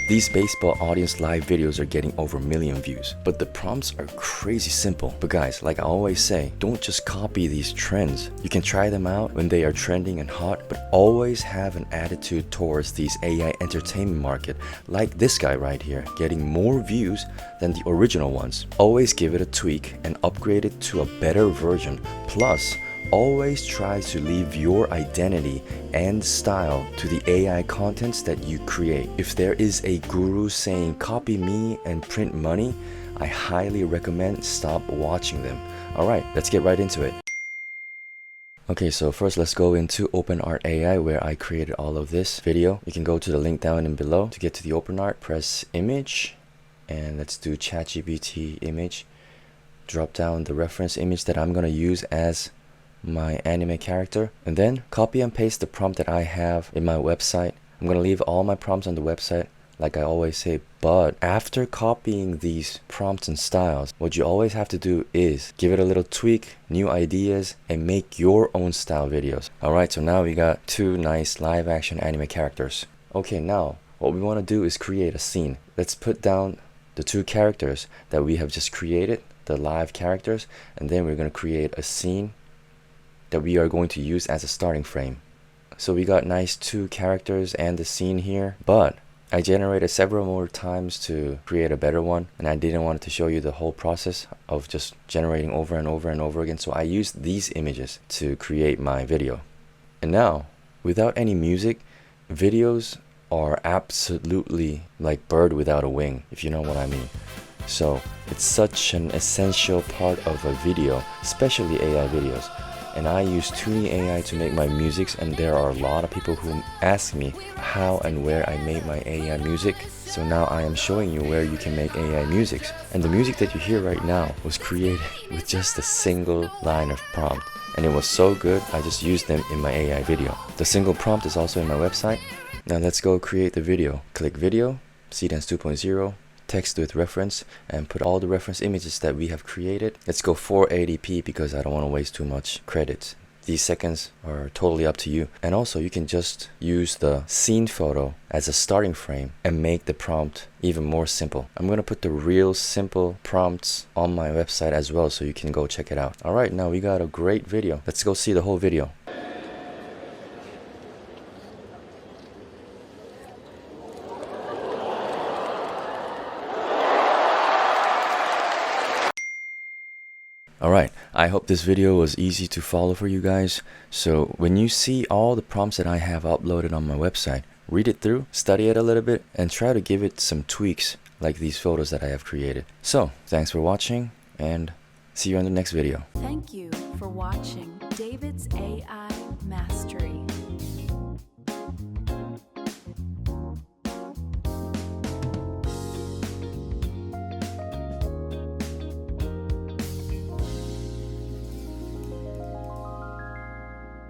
These baseball audience live videos are getting over 1 million views, but the prompts are crazy simple. But guys, like I always say, don't just copy these trends. You can try them out when they are trending and hot, but always have an attitude towards these AI entertainment market, like this guy right here, getting more views than the original ones. Always give it a tweak and upgrade it to a better version. Plus, always try to leave your identity and style to the AI contents that you create. If there is a guru saying copy me and print money, I highly recommend stop watching them. Alright, let's get right into it. Okay, so first let's go into OpenArt AI where I created all of this video. You can go to the link down and below. To get to the OpenArt, press image and let's do ChatGPT image. Drop down the reference image that I'm gonna use as my anime character, and then copy and paste the prompt that I have in my website. I'm gonna leave all my prompts on the website like I always say, but after copying these prompts and styles, what you always have to do is give it a little tweak, new ideas, and make your own style videos. Alright, so now we got two nice live action anime characters. Okay, now what we want to do is create a scene. Let's put down the two characters that we have just created, the live characters, and then we're going to create a scene that we are going to use as a starting frame. So we got nice two characters and the scene here, but I generated several more times to create a better one, and I didn't want to show you the whole process of just generating over and over and over again, so I used these images to create my video. And now, without any music, videos are absolutely like bird without a wing, if you know what I mean. So it's such an essential part of a video, especially AI videos. And I use Toonie AI to make my musics, and there are a lot of people who ask me how and where I made my AI music. So now I am showing you where you can make AI musics. And the music that you hear right now was created with just a single line of prompt. And it was so good, I just used them in my AI video. The single prompt is also in my website. Now let's go create the video. Click video, Seedance 2.0. Text with reference, and put all the reference images that we have created. Let's go 480p because I don't want to waste too much credits. These seconds are totally up to you. And also you can just use the scene photo as a starting frame and make the prompt even more simple. I'm going to put the real simple prompts on my website as well, so you can go check it out. Alright, now we got a great video. Let's go see the whole video. Alright, I hope this video was easy to follow for you guys. So when you see all the prompts that I have uploaded on my website, read it through, study it a little bit, and try to give it some tweaks like these photos that I have created. So, thanks for watching, and see you in the next video. Thank you for watching David's AI Mastery.